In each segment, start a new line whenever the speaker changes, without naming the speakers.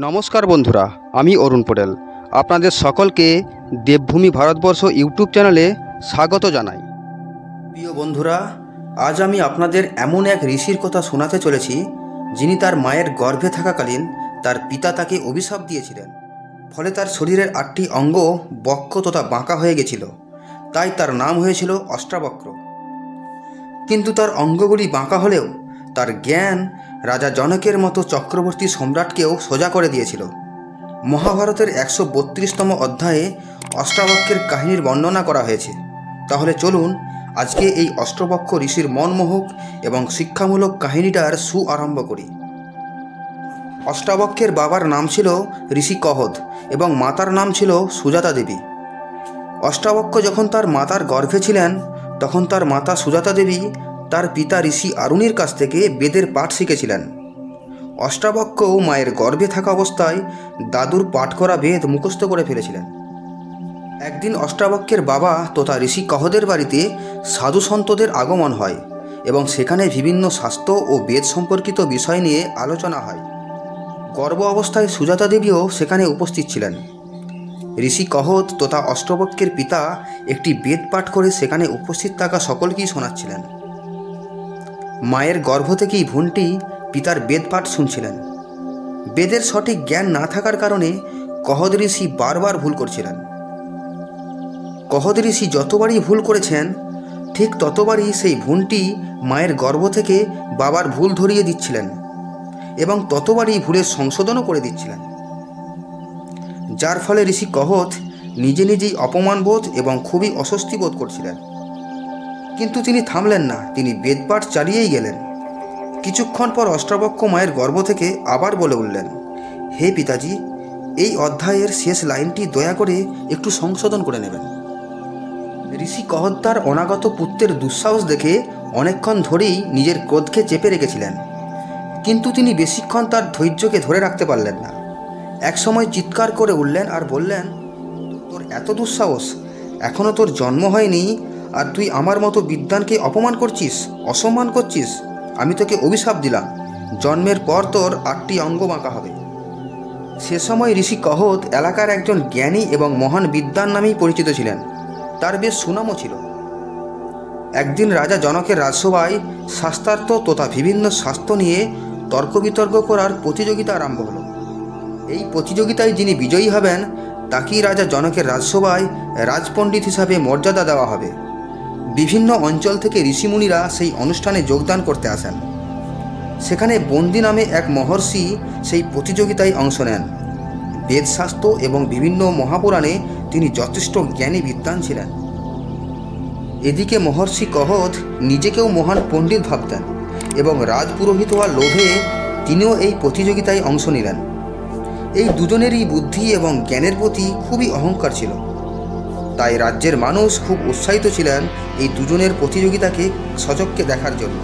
নমস্কার বন্ধুরা, আমি অরুণ পটেল আপনাদের সকলকে দেবভূমি ভারতবর্ষ ইউটিউব চ্যানেলে স্বাগত জানাই। প্রিয় বন্ধুরা, আজ আমি আপনাদের এমন এক ঋষির কথা শোনাতে চলেছি যিনি তার মায়ের গর্ভে থাকাকালীন তার পিতা তাকে অভিশাপ দিয়েছিলেন। ফলে তার শরীরের 8টি অঙ্গ বক্র তথা বাঁকা হয়ে গেছিল, তাই তার নাম হয়েছিল অষ্টাবক্র। কিন্তু তার অঙ্গগুলি বাঁকা হলেও তার জ্ঞান রাজা জনকের মতো চক্রবর্তী সম্রাটকেও সোজা করে দিয়েছিল। মহাভারতের 132তম অধ্যায়ে অষ্টাবক্রের কাহিনীর বর্ণনা করা হয়েছে। তাহলে চলুন আজকে এই অষ্টবক্র ঋষির মনমোহক এবং শিক্ষামূলক কাহিনীটার আরম্ভ করি। অষ্টাবক্রের বাবার নাম ছিল ঋষি কহদ এবং মাতার নাম ছিল সুজাতা দেবী। অষ্টাবক্র যখন তার মাতার গর্ভে ছিলেন তখন তার মাতা সুজাতা দেবী তার পিতা ঋষি আরুণির কাছ থেকে বেদের পাঠ শিখেছিলেন। অষ্টাবক্র মায়ের গর্ভে থাকা অবস্থায় দাদুর পাঠ করা বেদ মুখস্থ করে ফেলেছিলেন। একদিন অষ্টাবক্রের বাবা তথা ঋষি কহদের বাড়িতে সাধু সন্তদের আগমন হয় এবং সেখানে বিভিন্ন শাস্ত্র ও বেদ সম্পর্কিত বিষয় নিয়ে আলোচনা হয়। গর্ভ অবস্থায় সুজাতা দেবীও সেখানে উপস্থিত ছিলেন। ঋষি কহদ তথা অষ্টাবক্রের পিতা একটি বেদ পাঠ করে সেখানে উপস্থিত থাকা সকলকেই শোনাচ্ছিলেন। মায়ের গর্ভ থেকেই ভ্রূণটি পিতার বেদ পাঠ শুনছিলেন। বেদের সঠিক জ্ঞান না থাকার কারণে কহদ ঋষি বারবার ভুল করছিলেন। কহদ ঋষি যতবারই ভুল করেছেন ঠিক ততবারই সেই ভ্রূণটি মায়ের গর্ভ থেকে বাবার ভুল ধরিয়ে দিচ্ছিলেন এবং ততবারই ভুলের সংশোধনও করে দিচ্ছিলেন, যার ফলে ঋষি কহদ নিজে নিজেই অপমানবোধ এবং খুবই অস্বস্তি বোধ করছিলেন। কিন্তু তিনি থামলেন না, তিনি বেদপাঠ চালিয়েই গেলেন। কিছুক্ষণ পর অষ্টাবক্র মায়ের গর্ভ থেকে আবার বলে উঠলেন, হে পিতাজি, এই অধ্যায়ের শেষ লাইনটি দয়া করে একটু সংশোধন করে নেবেন। ঋষি কহদ তার অনাগত পুত্রের দুঃসাহস দেখে অনেকক্ষণ ধরেই নিজের ক্রোধকে চেপে রেখেছিলেন, কিন্তু তিনি বেশিক্ষণ তার ধৈর্যকে ধরে রাখতে পারলেন না। একসময় চিৎকার করে উঠলেন আর বললেন, তোর এত দুঃসাহস, এখনও তোর জন্ম হয়নি আর তুই আমার মতো বিদ্বানকে অপমান করছিস, অসম্মান করছিস। আমি তোকে অভিশাপ দিলাম, জন্মের পর তোর 8টি অঙ্গ বাঁকা হবে। সে সময় ঋষি কহদ এলাকার একজন জ্ঞানী এবং মহান বিদ্বান নামেই পরিচিত ছিলেন। তার বেশ সুনামও ছিল। একদিন রাজা জনকের রাজসভায় শাস্ত্রার্থ তথা বিভিন্ন শাস্ত্র নিয়ে তর্ক বিতর্ক করার প্রতিযোগিতা আরম্ভ হলো। এই প্রতিযোগিতায় যিনি বিজয়ী হবেন তাকেই রাজা জনকের রাজসভায় রাজপণ্ডিত হিসাবে মর্যাদা দেওয়া হবে। বিভিন্ন অঞ্চল থেকে ঋষিমুনিরা সেই অনুষ্ঠানে যোগদান করতে আসেন। সেখানে বন্দি নামে এক মহর্ষি সেই প্রতিযোগিতায় অংশ নেন। বেদশাস্ত্র এবং বিভিন্ন মহাপুরাণে তিনি যথেষ্ট জ্ঞানী বিদ্বান ছিলেন। এদিকে মহর্ষি কহদ নিজেকেও মহান পণ্ডিত ভাবতেন এবং রাজপুরোহিত হওয়ার লোভে তিনিও এই প্রতিযোগিতায় অংশ নিলেন। এই দুজনেরই বুদ্ধি এবং জ্ঞানের প্রতি খুবই অহংকার ছিল, তাই রাজ্যের মানুষ খুব উৎসাহিত ছিলেন এই দুজনের প্রতিযোগিতাকে সচক্ষে দেখার জন্য।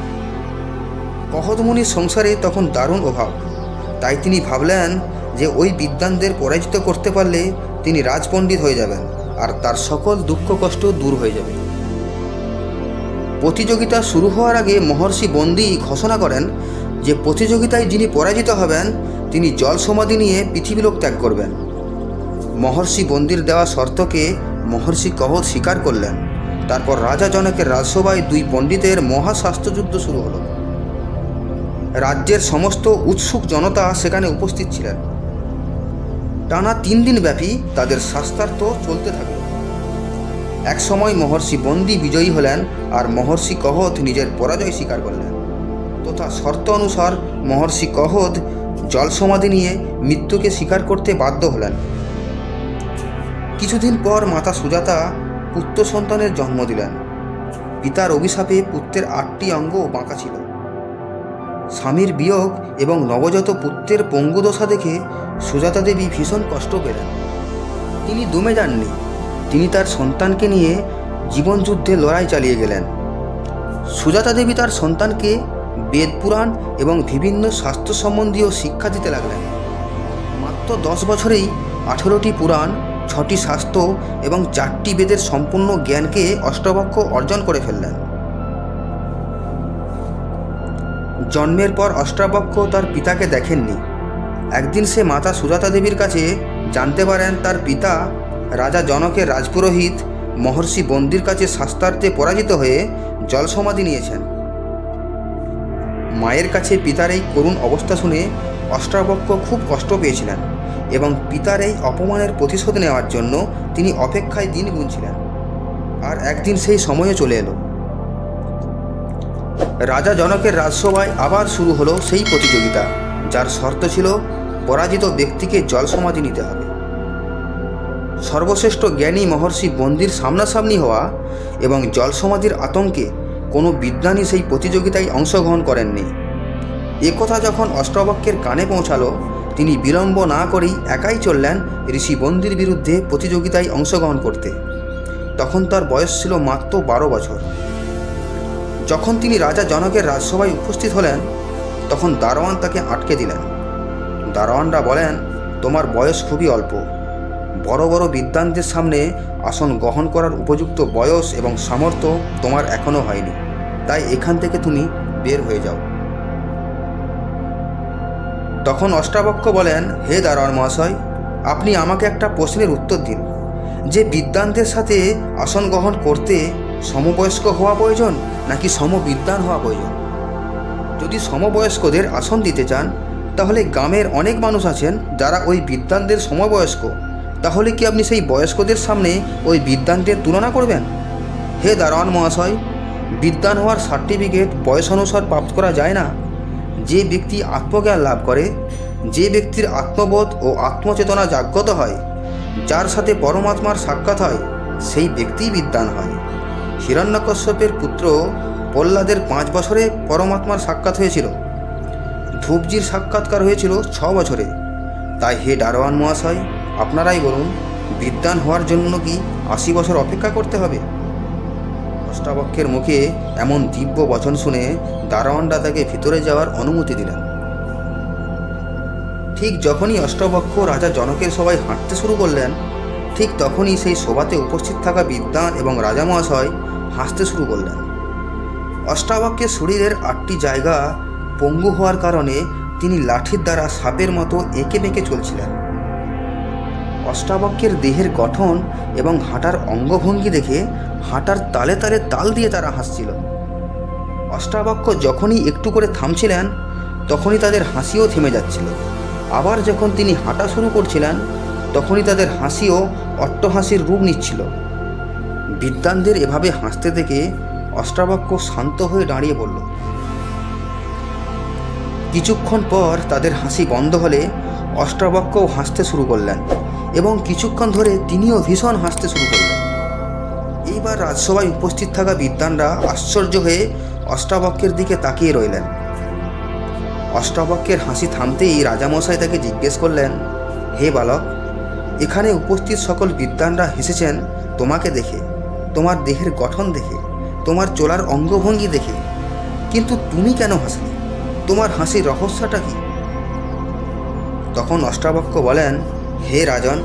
কহদ মুনির সংসারে তখন দারুণ অভাব, তাই তিনি ভাবলেন যে ওই বিদ্বানদের পরাজিত করতে পারলে তিনি রাজপণ্ডিত হয়ে যাবেন আর তার সকল দুঃখ কষ্ট দূর হয়ে যাবে। প্রতিযোগিতা শুরু হওয়ার আগে মহর্ষি বন্দি ঘোষণা করেন যে প্রতিযোগিতায় যিনি পরাজিত হবেন তিনি জল সমাধি নিয়ে পৃথিবীলোক ত্যাগ করবেন। মহর্ষি বন্দির দেওয়া শর্তকে মহর্ষি কহদ স্বীকার করলেন। তারপর রাজা জনকের রাজসভায় দুই পণ্ডিতের মহাশাস্ত্রযুদ্ধ শুরু হলো। রাজ্যের সমস্ত উৎসুক জনতা সেখানে উপস্থিত ছিলেন। টানা 3 দিন ব্যাপী তাদের শাস্ত্রার্থ চলতে থাকল। এক সময় মহর্ষি বন্দি বিজয়ী হলেন আর মহর্ষি কহদ নিজের পরাজয় স্বীকার করলেন। তথা শর্ত অনুসার মহর্ষি কহদ জল সমাধি নিয়ে মৃত্যুকে স্বীকার করতে বাধ্য হলেন। কিছুদিন পর মাতা সুজাতা পুত্র সন্তানের জন্ম দিলেন। পিতার অভিশাপে পুত্রের 8টি অঙ্গ বাঁকা ছিল। স্বামীর বিয়োগ এবং নবজাত পুত্রের পঙ্গুদশা দেখে সুজাতা দেবী ভীষণ কষ্ট পেলেন। তিনি দমে যাননি, তিনি তার সন্তানকে নিয়ে জীবনযুদ্ধে লড়াই চালিয়ে গেলেন। সুজাতা দেবী তার সন্তানকে বেদ পুরাণ এবং বিভিন্ন শাস্ত্র সম্বন্ধীয় শিক্ষা দিতে লাগলেন। মাত্র 10 বছরেই 18টি পুরাণ, 6টি শাস্ত্র এবং 4টি বেদের সম্পূর্ণ জ্ঞানকে অষ্টাবক্র অর্জন করে ফেললেন। জন্মের পর অষ্টাবক্র তার পিতাকে দেখেননি একদিন সে মাতা সুজাতা দেবীর কাছে জানতে পারেন তার পিতা রাজা জনকের রাজপুরোহিত মহর্ষি বন্দির কাছে শাস্ত্রার্থে পরাজিত হয়ে জল সমাধি নিয়েছেন। মায়ের কাছে পিতার এই করুণ অবস্থা শুনে অষ্টাবক্র খুব কষ্ট পেয়েছিলেন এবং পিতার এই অপমানের প্রতিশোধ নেওয়ার জন্য তিনি অপেক্ষায় দিন গুনছিলেন। আর একদিন সেই সময়ও চলে এলো। রাজা জনকের রাজসভায় আবার শুরু হলো সেই প্রতিযোগিতা, যার শর্ত ছিল পরাজিত ব্যক্তিকে জল সমাধি নিতে হবে। সর্বশ্রেষ্ঠ জ্ঞানী মহর্ষি বন্দির সামনাসামনি হওয়া এবং জল সমাধির আতঙ্কে কোনো বিদ্বানই সেই প্রতিযোগিতায় অংশগ্রহণ করেননি। একথা যখন অষ্টাবক্রের কানে পৌঁছালো, তিনি বিলম্ব না করেই একাই চললেন ঋষি বন্দির বিরুদ্ধে প্রতিযোগিতায় অংশগ্রহণ করতে। তখন তার বয়স ছিল মাত্র 12 বছর। যখন তিনি রাজা জনকের রাজসভায় উপস্থিত হলেন, তখন দারোয়ান তাকে আটকে দিলেন। দারোয়ানরা বলেন, তোমার বয়স খুবই অল্প, বড় বড় বিদ্বানদের সামনে আসন গ্রহণ করার উপযুক্ত বয়স এবং সামর্থ্য তোমার এখনও হয়নি, তাই এখান থেকে তুমি বের হয়ে যাও। তখন অষ্টাবক্র বলেন, হে দারোয়ান মহাশয়, আপনি আমাকে একটা প্রশ্নের উত্তর দিন, যে বিদ্বানদের সাথে আসন গ্রহণ করতে সমবয়স্ক হওয়া প্রয়োজন নাকি সমবিদ্বান হওয়া প্রয়োজন? যদি সমবয়স্কদের আসন দিতে চান, তাহলে গ্রামের অনেক মানুষ আছেন যারা ওই বিদ্বানদের সমবয়স্ক, তাহলে কি আপনি সেই বয়স্কদের সামনে ওই বিদ্বানদের তুলনা করবেন? হে দারোয়ান মহাশয়, বিদ্বান হওয়ার সার্টিফিকেট বয়স অনুসার প্রাপ্ত করা যায় না। যে ব্যক্তি আত্মজ্ঞান লাভ করে, যে ব্যক্তির আত্মবোধ ও আত্মচেতনা জাগ্রত হয়, যার সাথে পরমাত্মার সাক্ষাৎ হয়, সেই ব্যক্তিই বিদ্বান হয়। হিরণ্যকশ্যপের পুত্র প্রহ্লাদের 5 বছরে পরমাত্মার সাক্ষাৎ হয়েছিল। ধ্রুবজির সাক্ষাৎকার হয়েছিল 6 বছরে। তাই হে দারোয়ান মহাশয়, আপনারাই বলুন, বিদ্বান হওয়ার জন্য কি 80 বছর অপেক্ষা করতে হবে? অষ্টাবক্রের মুখে এমন দিব্য বচন শুনে দারোয়ানরা তাকে ভিতরে যাওয়ার অনুমতি দিলেন। ঠিক যখনই অষ্টাবক্র রাজা জনকের সভায় হাঁটতে শুরু করলেন, ঠিক তখনই সেই সভাতে উপস্থিত থাকা বিদ্বান এবং রাজা মহাশয় হাসতে শুরু করলেন। অষ্টাবক্রের শরীরের 8টি জায়গা পঙ্গু হওয়ার কারণে তিনি লাঠির দ্বারা সাপের মতো এঁকে বেঁকে চলছিলেন। অষ্টাবক্রের দেহের গঠন এবং হাঁটার অঙ্গভঙ্গি দেখে হাঁটার তালে তালে তাল দিয়ে তারা হাসছিল। অষ্টাবক্র যখনই একটু করে থামছিলেন, তখনই তাদের হাসিও থেমে যাচ্ছিল। আবার যখন তিনি হাঁটা শুরু করছিলেন, তখনই তাদের হাসিও অট্টহাসির রূপ নিচ্ছিল। বিদ্বানদের এভাবে হাসতে দেখে অষ্টাবক্র শান্ত হয়ে দাঁড়িয়ে পড়ল। কিছুক্ষণ পর তাদের হাসি বন্ধ হলে অষ্টাবক্রও হাসতে শুরু করলেন এবং কিছুক্ষণ ধরে তিনিও ভীষণ হাসতে শুরু করলেন। এইবার রাজসভায় উপস্থিত থাকা বিদ্বানরা আশ্চর্য হয়ে অষ্টাবক্রের দিকে তাকিয়ে রইলেন। অষ্টাবক্রের হাসি থামতেই রাজামশাই তাকে জিজ্ঞেস করলেন, হে বালক, এখানে উপস্থিত সকল বিদ্বানরা হেসেছেন তোমাকে দেখে, তোমার দেহের গঠন দেখে, তোমার চলার অঙ্গভঙ্গি দেখে, কিন্তু তুমি কেন হাসলে? তোমার হাসির রহস্যটা কি? তখন অষ্টাবক্র বলেন, হে রাজন,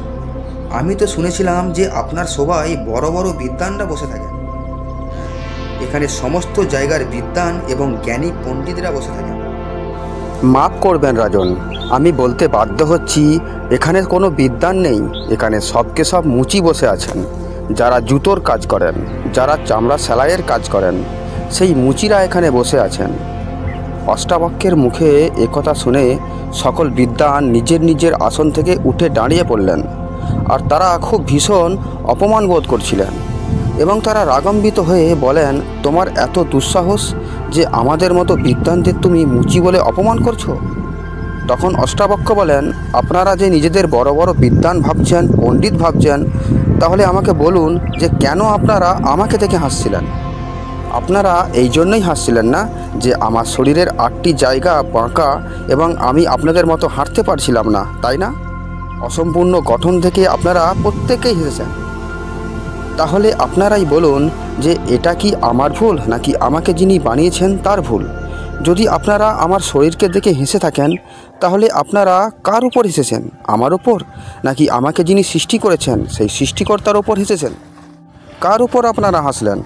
আমি তো শুনেছিলাম যে আপনার সবাই বড় বড় বিদ্বানরা বসে থাকেন। এখানে সমস্ত জায়গার বিদ্বান এবং জ্ঞানী পণ্ডিতরা বসে থাকেন।
মাফ করবেন রাজন, আমি বলতে বাধ্য হচ্ছি, এখানে কোনো বিদ্বান নেই। এখানে সবকে সব মুচি বসে আছেন, যারা জুতোর কাজ করেন, যারা চামড়া সেলাইয়ের কাজ করেন, সেই মুচিরা এখানে বসে আছেন। অষ্টাবক্রের মুখে একথা শুনে সকল বিদ্বান নিজের নিজের আসন থেকে উঠে দাঁড়িয়ে পড়লেন। আর তারা খুব ভীষণ অপমান বোধ করছিলেন এবং তারা রাগান্বিত হয়ে বলেন, তোমার এত দুঃসাহস যে আমাদের মতো বিদ্বানদের তুমি মুচি বলে অপমান করছো? তখন অষ্টাবক্র বলেন, আপনারা যে নিজেদের বড় বড় বিদ্বান ভাবছেন, পণ্ডিত ভাবছেন, তাহলে আমাকে বলুন যে কেন আপনারা আমাকে দেখে হাসছিলেন? আপনারা এই জন্যই হাসছিলেন না যে আমার শরীরের 8টি জায়গা বাঁকা এবং আমি আপনাদের মতো হাঁটতে পারছিলাম না, তাই না? অসম্পূর্ণ গঠন থেকে আপনারা প্রত্যেকেই হেসেছেন। তাহলে আপনারাই বলুন যে এটা কি আমার ভুল নাকি আমাকে যিনি বানিয়েছেন তার ভুল? যদি আপনারা আমার শরীরকে দেখে হেসে থাকেন, তাহলে আপনারা কার উপর হেসেছেন? আমার উপর, নাকি আমাকে যিনি সৃষ্টি করেছেন সেই সৃষ্টিকর্তার ওপর হেসেছেন? কার উপর আপনারা হাসলেন?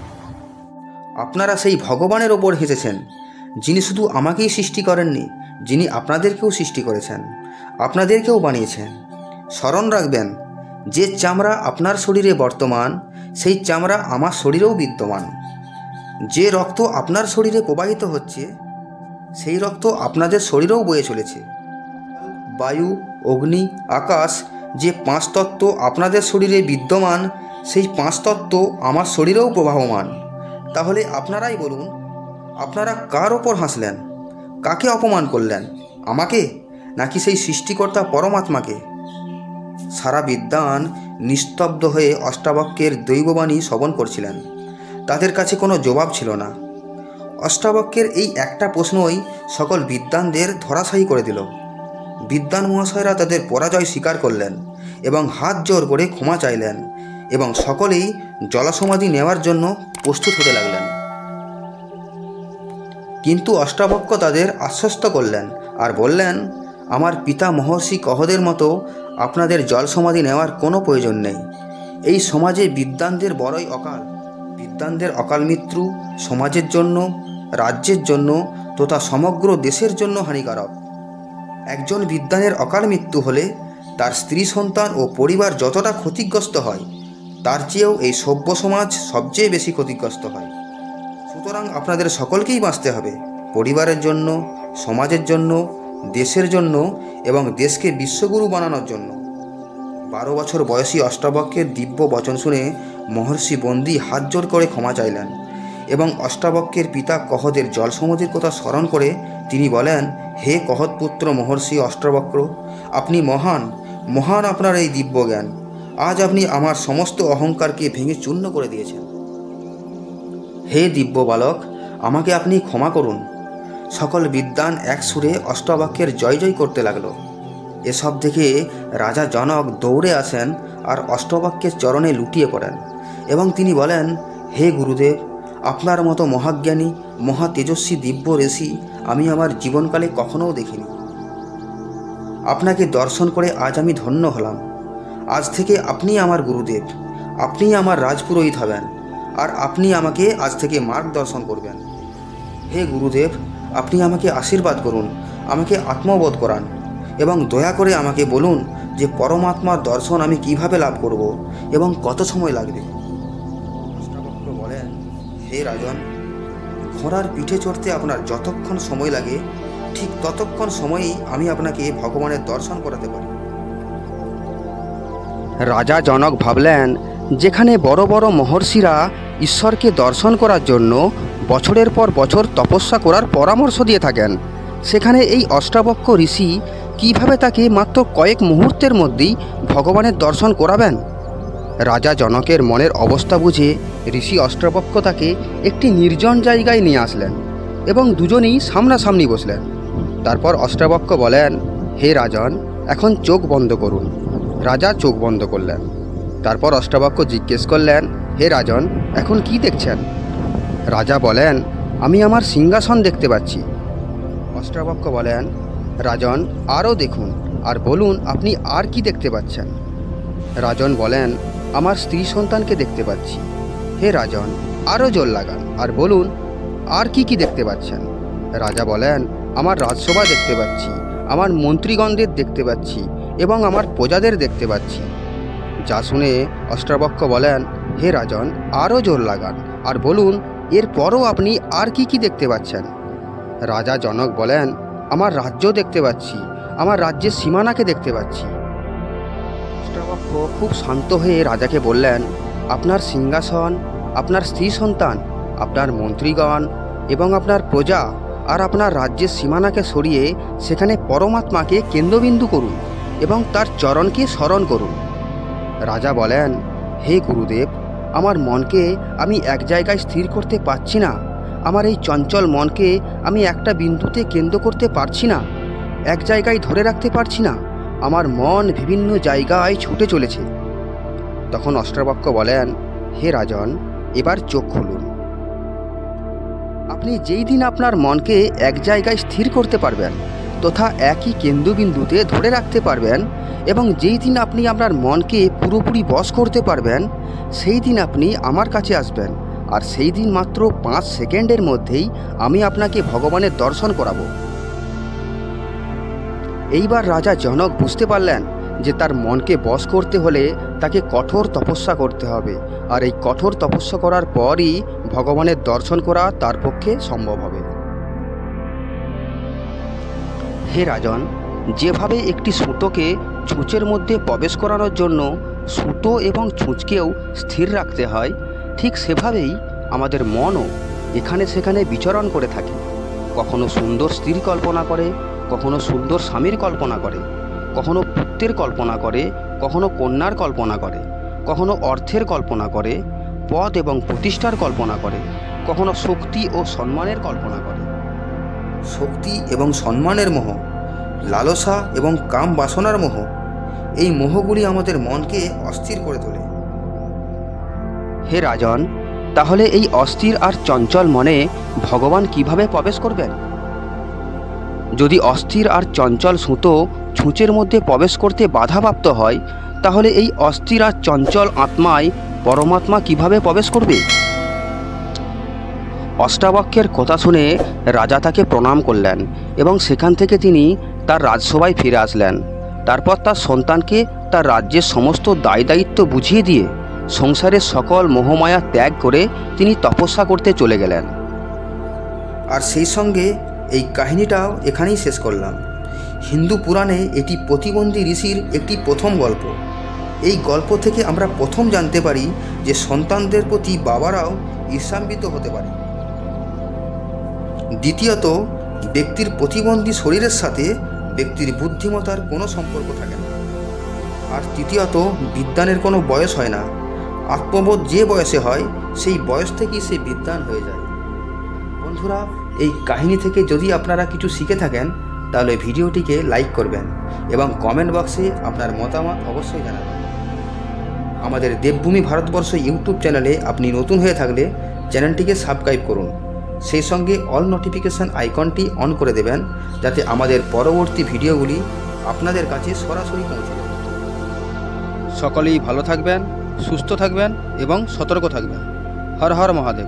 আপনারা সেই ভগবানের ওপর হেসেছেন, যিনি শুধু আমাকেই সৃষ্টি করেননি, যিনি আপনাদেরকেও সৃষ্টি করেছেন। আপনাদেরকেও বানিয়েছেন। স্মরণ রাখবেন, যে চামড়া আপনার শরীরে বর্তমান সেই চামড়া আমার শরীরেও বিদ্যমান। যে রক্ত আপনার শরীরে প্রবাহিত হচ্ছে সেই রক্ত আপনাদের শরীরেও বয়ে চলেছে। বায়ু, অগ্নি, আকাশ, যে 5 তত্ত্ব আপনাদের শরীরে বিদ্যমান সেই 5 তত্ত্ব আমার শরীরেও প্রবাহমান। তাহলে আপনারাই বলুন, আপনারা কার ওপর হাসলেন? কাকে অপমান করলেন? আমাকে নাকি সেই সৃষ্টিকর্তা পরমাত্মাকে? সারা বিদ্বান নিস্তব্ধ হয়ে অষ্টাবক্রের দৈববাণী শ্রবণ করছিলেন। তাদের কাছে কোনো জবাব ছিল না। অষ্টাবক্রের এই একটা প্রশ্নই সকল বিদ্বানদের ধরাশায়ী করে দিল। বিদ্বান মহাশয়রা তাদের পরাজয় স্বীকার করলেন এবং হাত জোর করে ক্ষমা চাইলেন এবং সকলেই জলসমাধি নেওয়ার জন্য প্রস্তুত হতে লাগলেন। কিন্তু অষ্টাবক্র তাদের আশ্বস্ত করলেন আর বললেন, আমার পিতা মহর্ষি কহদের মতো আপনাদের জল সমাধি নেওয়ার কোনো প্রয়োজন নেই। এই সমাজে বিদ্বানদের বড়ই অকাল। বিদ্বানদের অকাল মৃত্যু সমাজের জন্য, রাজ্যের জন্য তথা সমগ্র দেশের জন্য হানিকারক। একজন বিদ্বানের অকাল মৃত্যু হলে তার স্ত্রী সন্তান ও পরিবার যতটা ক্ষতিগ্রস্ত হয় তার চেয়েও এই সভ্য সমাজ সবচেয়ে বেশি ক্ষতিগ্রস্ত হয়। সুতরাং আপনাদের সকলকেই বাঁচতে হবে, পরিবারের জন্য, সমাজের জন্য, দেশের জন্য এবং দেশকে বিশ্বগুরু বানানোর জন্য। 12 বছর বয়সী অষ্টাবক্রের দিব্য বচন শুনে মহর্ষি বন্দী হাত জোর করে ক্ষমা চাইলেন এবং অষ্টাবক্রের পিতা কহদের জল সমাধির কথা স্মরণ করে তিনি বলেন, হে কহৎপুত্র মহর্ষি অষ্টাবক্র, আপনি মহান, মহান আপনার এই দিব্য জ্ঞান। আজ আপনি আমার সমস্ত অহংকারকে ভেঙে চূর্ণ করে দিয়েছেন। হে দিব্য বালক, আমাকে আপনি ক্ষমা করুন। সকল বিদ্বান এক সুরে অষ্টাবক্রের জয় জয় করতে লাগলো। এসব দেখে রাজা জনক দৌড়ে আসেন আর অষ্টাবক্রের চরণে লুটিয়ে পড়েন এবং তিনি বলেন, হে গুরুদেব, আপনার মতো মহাজ্ঞানী, মহা তেজস্বী দিব্য ঋষি আমি আমার জীবনকালে কখনোও দেখিনি। আপনাকে দর্শন করে আজ আমি ধন্য হলাম। আজ থেকে আপনি আমার গুরুদেব, আপনি আমার রাজপুরোহিত হবেন আর আপনি আমাকে আজ থেকে মার্গদর্শন করবেন। হে গুরুদেব, আপনি আমাকে আশীর্বাদ করুন, আমাকে আত্মবোধ করান এবং দয়া করে আমাকে বলুন যে পরমাত্মার দর্শন আমি কিভাবে লাভ করব এবং কত সময় লাগবে। অষ্টাবক্র বলেন, হে রাজন, ঘোড়ার পিঠে চড়তে আপনার যতক্ষণ সময় লাগে ঠিক ততক্ষণ সময়ই আমি আপনাকে ভগবানের দর্শন করাতে পারি।
রাজা জনক ভাবলেন, যেখানে বড় বড় মহর্ষিরা ঈশ্বরকে দর্শন করার জন্য বছরের পর বছর তপস্যা করার পরামর্শ দিয়ে থাকেন, সেখানে এই অষ্টাবক্র ঋষি কিভাবে তাকে মাত্র কয়েক মুহূর্তের মধ্যেই ভগবানের দর্শন করাবেন? রাজা জনকের মনের অবস্থা বুঝে ঋষি অষ্টাবক্র তাকে একটি নির্জন জায়গায় নিয়ে আসলেন এবং দুজনেই সামনাসামনি বসলেন। তারপর অষ্টাবক্র বলেন, হে রাজন, এখন চোখ বন্ধ করুন। রাজা চোখ বন্ধ করলেন। তারপর অষ্টাবক্র জিজ্ঞেস করলেন, হে রাজন, এখন কি দেখছেন? রাজা বলেন, আমি আমার সিংহাসন দেখতে পাচ্ছি। অষ্টাবক্র বলেন, রাজন, আরও দেখুন আর বলুন আপনি আর কি দেখতে পাচ্ছেন? রাজন বলেন, আমার স্ত্রী সন্তানকে দেখতে পাচ্ছি। হে রাজন, আরও জোর লাগান আর বলুন আর কি কি দেখতে পাচ্ছেন? রাজা বলেন, আমার রাজসভা দেখতে পাচ্ছি, আমার মন্ত্রীগণদের দেখতে পাচ্ছি এবং আমার প্রজাদের দেখতে পাচ্ছি। যা শুনে অষ্টাবক্র বলেন, হে রাজন, আরও জোর লাগান আর বলুন এরপরও আপনি আর কি কি দেখতে পাচ্ছেন? রাজা জনক বলেন, আমার রাজ্য দেখতে পাচ্ছি, আমার রাজ্যের সীমানাকে দেখতে পাচ্ছি। অষ্টাবক্র খুব শান্ত হয়ে রাজাকে বললেন, আপনার সিংহাসন, আপনার স্ত্রী সন্তান, আপনার মন্ত্রীগণ এবং আপনার প্রজা আর আপনার রাজ্যের সীমানাকে সরিয়ে সেখানে পরমাত্মাকে কেন্দ্রবিন্দু করুন এবং তার চরণকে স্মরণ করুন। রাজা বলেন, হে গুরুদেব, আমার মনকে আমি এক জায়গায় স্থির করতে পারছি না। আমার এই চঞ্চল মনকে আমি একটা বিন্দুতে কেন্দ্র করতে পারছি না, এক জায়গায় ধরে রাখতে পারছি না। আমার মন বিভিন্ন জায়গায় ছুটে চলেছে। তখন অষ্টাবক্র বলেন, হে রাজন, এবার চোখ খুলুন। আপনি যেই দিন আপনার মনকে এক জায়গায় স্থির করতে পারবেন তথা একই কেন্দ্রবিন্দুতে ধরে রাখতে পারবেন এবং যেই দিন আপনি আপনার মনকে পুরোপুরি বশ করতে পারবেন সেই দিন আপনি আমার কাছে আসবেন আর সেই দিন মাত্র 5 সেকেন্ডের মধ্যেই আমি আপনাকে ভগবানের দর্শন করাবো। এইবার রাজা জনক বুঝতে পারলেন যে তার মনকে বশ করতে হলে তাকে কঠোর তপস্যা করতে হবে, আর এই কঠোর তপস্যা করার পরই ভগবানের দর্শন করা তার পক্ষে সম্ভব হবে। হে রাজন, যেভাবে একটি সুতোকে ছুঁচের মধ্যে প্রবেশ করানোর জন্য সুতো এবং ছুঁচকেও স্থির রাখতে হয়, ঠিক সেভাবেই আমাদের মনও এখানে সেখানে বিচরণ করে থাকে। কখনো সুন্দর স্ত্রীর কল্পনা করে, কখনো সুন্দর স্বামীর কল্পনা করে, কখনো পুত্রের কল্পনা করে, কখনো কন্যার কল্পনা করে, কখনো অর্থের কল্পনা করে, পদ এবং প্রতিষ্ঠার কল্পনা করে, কখনো শক্তি ও সম্মানের কল্পনা করে।
শক্তি এবং সম্মানের মোহ, লালসা এবং কাম বাসনার মোহ, এই মোহগুলি আমাদের মনকে অস্থির করে তোলে।
হে রাজন, তাহলে এই অস্থির আর চঞ্চল মনে ভগবান কিভাবে প্রবেশ করবেন? যদি অস্থির আর চঞ্চল সুতো ছুঁচের মধ্যে প্রবেশ করতে বাধাপ্রাপ্ত হয়, তাহলে এই অস্থির আর চঞ্চল আত্মায় পরমাত্মা কিভাবে প্রবেশ করবে? অষ্টাবক্রের কথা শুনে রাজা তাকে প্রণাম করলেন এবং সেখান থেকে তিনি তার রাজসভায় ফিরে আসলেন। তারপর তার সন্তানকে তার রাজ্যের সমস্ত দায় দায়িত্ব বুঝিয়ে দিয়ে সংসারের সকল মোহমায়া ত্যাগ করে তিনি তপস্যা করতে চলে গেলেন।
আর সেই সঙ্গে এই কাহিনীটাও এখানেই শেষ করলাম। হিন্দু পুরাণে এটি প্রতিবন্ধী ঋষির একটি প্রথম গল্প। এই গল্প থেকে আমরা প্রথম জানতে পারি যে সন্তানদের প্রতি বাবারাও ঈর্ষান্বিত হতে পারে। দ্বিতীয়ত, ব্যক্তির প্রতিবন্ধী শরীরের সাথে ব্যক্তির বুদ্ধিমত্তার কোনো সম্পর্ক থাকে না। আর তৃতীয়ত, বিদ্বানের কোনো বয়স হয় না। আত্মবোধ যে বয়সে হয় সেই বয়স থেকেই সে বিদ্বান হয়ে যায়। বন্ধুরা, এই কাহিনী থেকে যদি আপনারা কিছু শিখে থাকেন তাহলে ভিডিওটিকে লাইক করবেন এবং কমেন্ট বক্সে আপনার মতামত অবশ্যই জানাবেন। আমাদের দেবভূমি ভারতবর্ষ ইউটিউব চ্যানেলে আপনি নতুন হয়ে থাকলে চ্যানেলটিকে সাবস্ক্রাইব করুন। সেই সঙ্গে অল নোটিফিকেশান আইকনটি অন করে দেবেন, যাতে আমাদের পরবর্তী ভিডিওগুলি আপনাদের কাছে সরাসরি পৌঁছে যায়।
সকলেই ভালো থাকবেন, সুস্থ থাকবেন এবং সতর্ক থাকবেন। হর হর মহাদেব।